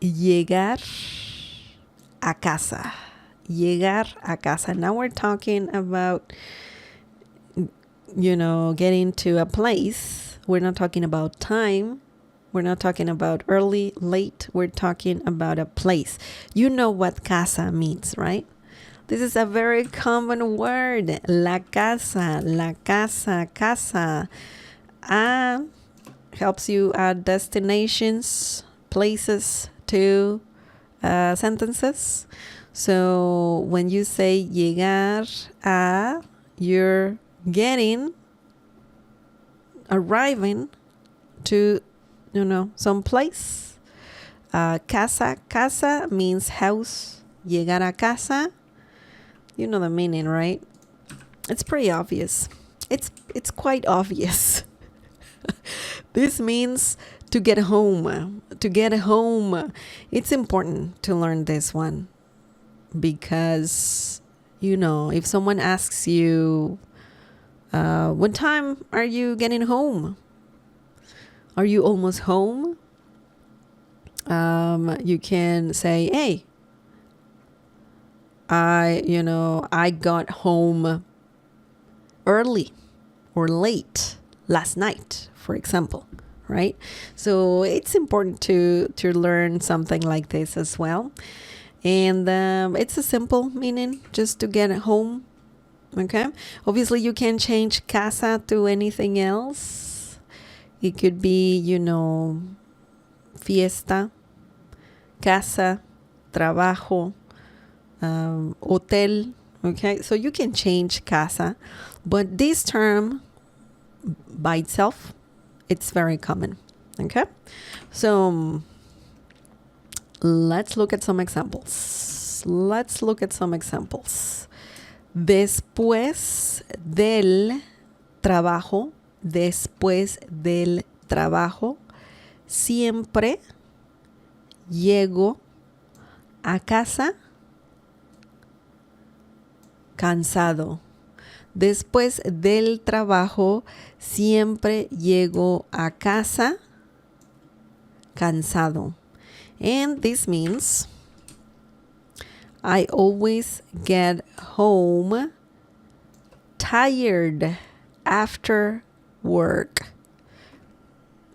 llegar a casa. Llegar a casa. Now we're talking about, getting to a place. We're not talking about time. We're not talking about early, late. We're talking about a place. You know what casa means, right? This is a very common word. La casa, casa. Helps you add destinations, places to sentences. So when you say llegar a, you're arriving to, some place. Casa means house. Llegar a casa, you know the meaning, right? It's pretty obvious. It's quite obvious. This means to get home. To get home. It's important to learn this one because, if someone asks you, what time are you getting home? Are you almost home? You can say, hey, I got home early or late last night, for example, right? So it's important to learn something like this as well. And it's a simple meaning, just to get home. Okay. Obviously, you can change casa to anything else. It could be, fiesta, casa, trabajo, hotel. Okay. So you can change casa, but this term by itself, it's very common. Okay. So let's look at some examples. Después del trabajo, siempre llego a casa cansado. Después del trabajo, siempre llego a casa cansado. And this means I always get home tired after work.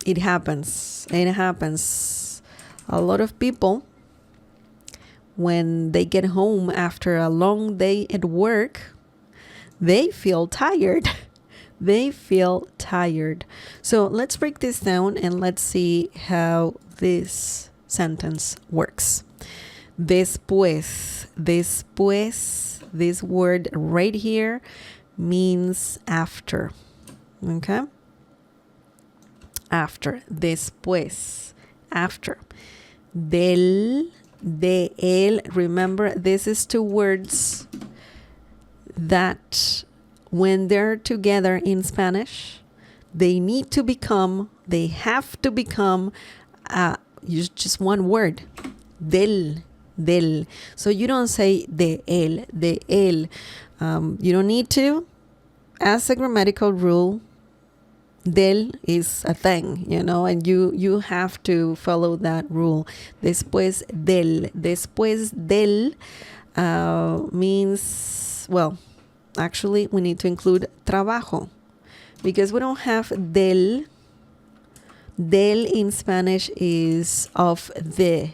It happens. A lot of people, when they get home after a long day at work, they feel tired. So let's break this down and let's see how this sentence works. Después, this word right here means after. Okay? After. Después. After. De él. Remember, this is two words that when they're together in Spanish, they have to become just one word. Del. So you don't say de él. You don't need to. As a grammatical rule, del is a thing, and you have to follow that rule. Después del means, well, actually we need to include trabajo because we don't have del. Del in Spanish is of the.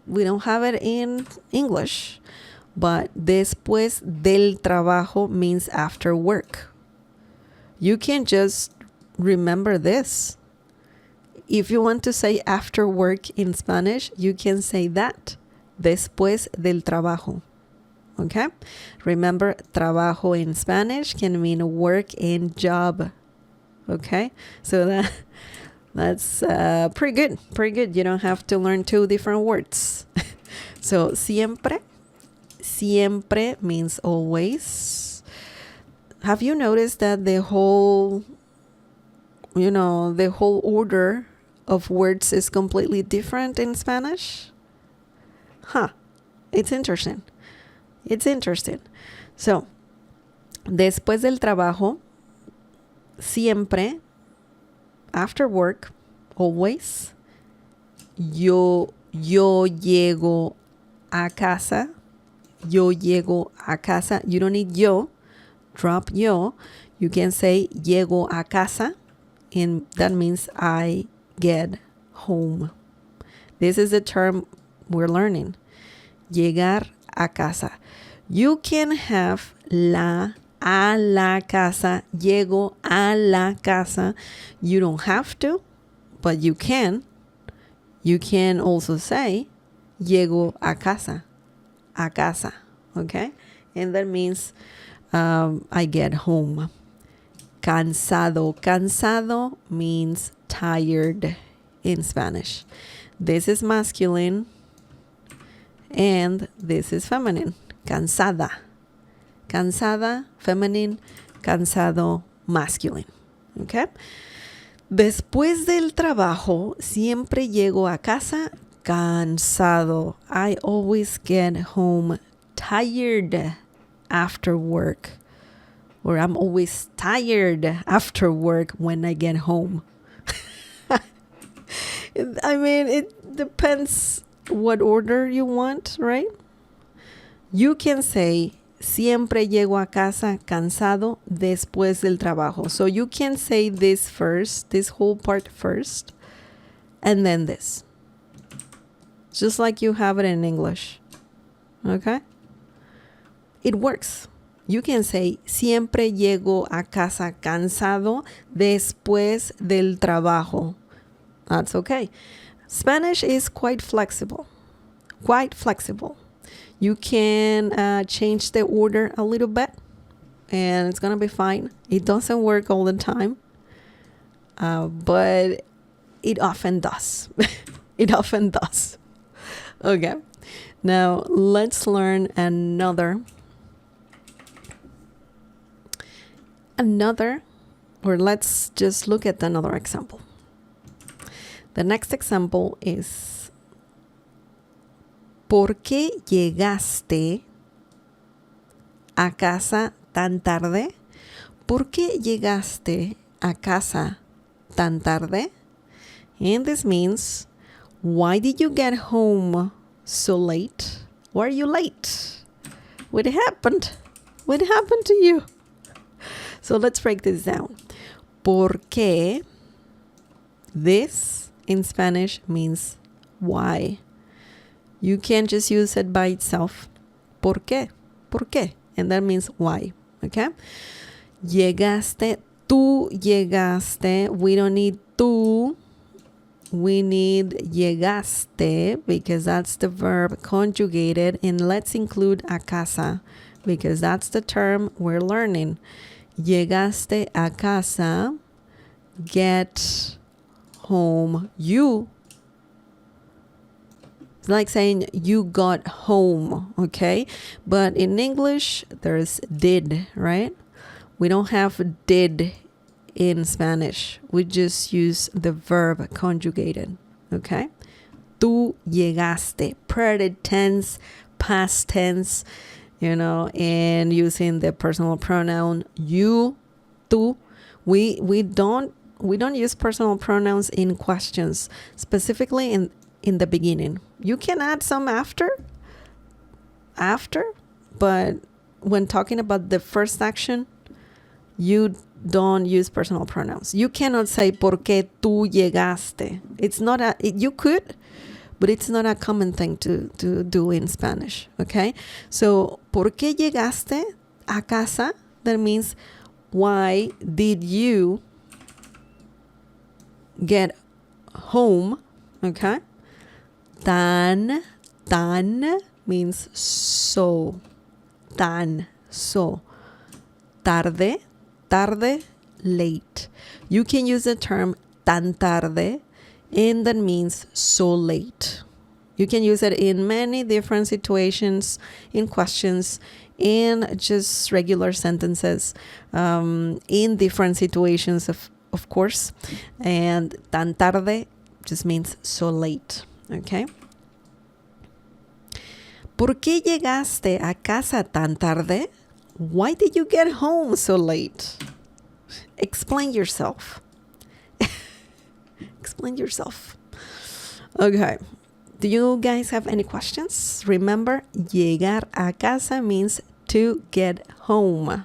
We don't have it in English, but después del trabajo means after work. You can just remember this. If you want to say after work in Spanish, you can say that. Después del trabajo. Okay? Remember, trabajo in Spanish can mean work and job. Okay? So that's pretty good. You don't have to learn two different words. So siempre means always. Have you noticed that the whole order of words is completely different in Spanish? It's interesting. So, después del trabajo, siempre, after work, always, yo llego a casa. Yo llego a casa. You don't need yo. Drop yo. You can say llego a casa, and that means I get home. This is the term we're learning. Llegar a casa. You can have a la casa. Llego a la casa. You don't have to, but you can. You can also say llego a casa. A casa. Okay? And that means I get home. Cansado. Cansado means tired in Spanish. This is masculine and this is feminine. Cansada. Cansada, feminine. Cansado, masculine. Okay? Después del trabajo, siempre llego a casa cansado. I always get home tired after work. Or I'm always tired after work when I get home. I mean, it depends what order you want, right? You can say, siempre llego a casa cansado después del trabajo. So you can say this first, this whole part first, and then this. Just like you have it in English. Okay? It works. You can say, siempre llego a casa cansado después del trabajo. That's okay. Spanish is quite flexible. Quite flexible. You can change the order a little bit, and it's going to be fine. It doesn't work all the time, but it often does. It often does. Okay. Now, let's learn another, or let's just look at another example. The next example is, ¿por qué llegaste a casa tan tarde? ¿Por qué llegaste a casa tan tarde? And this means, why did you get home so late? Why are you late? What happened? What happened to you? So let's break this down. ¿Por qué? This in Spanish means why. You can't just use it by itself. ¿Por qué? ¿Por qué? And that means why. Okay? Llegaste. Tú llegaste. We don't need tú. We need llegaste because that's the verb conjugated. And let's include a casa because that's the term we're learning. Llegaste a casa. Get home. You. It's like saying you got home, okay? But in English, there's did, right? We don't have did in Spanish. We just use the verb conjugated, okay? Tú llegaste, present tense, past tense, and using the personal pronoun you, tú. We don't use personal pronouns in questions, specifically in the beginning. You can add some after, but when talking about the first action, you don't use personal pronouns. You cannot say ¿por qué tú llegaste? You could, but it's not a common thing to do in Spanish, okay? So, ¿por qué llegaste a casa? That means, why did you get home, okay? Tan means so. Tan, so. Tarde, late. You can use the term tan tarde, and that means so late. You can use it in many different situations, in questions, in just regular sentences, in different situations, of course. And tan tarde just means so late. Okay? ¿Por qué llegaste a casa tan tarde? Why did you get home so late? Explain yourself. Explain yourself. Okay. Do you guys have any questions? Remember, llegar a casa means to get home.